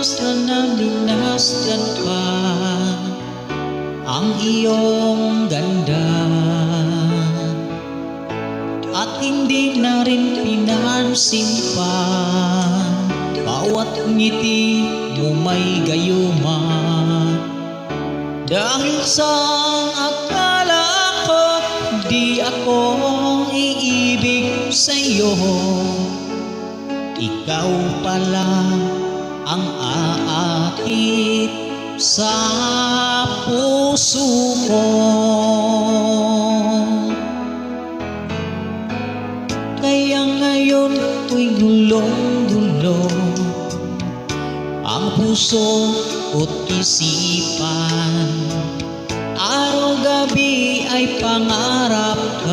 dinasdan na dinasdan pa ang iyong ganda, at hindi na rin pinansin pa bawat ngiti mo may gayuma. Dahil sa akala ko di ako iibig sa'yo, ikaw pala ang aakit sa puso ko. Kaya ngayon tuwing gulong-gulong ang puso ko't isipan, araw-gabi ay pangarap ka.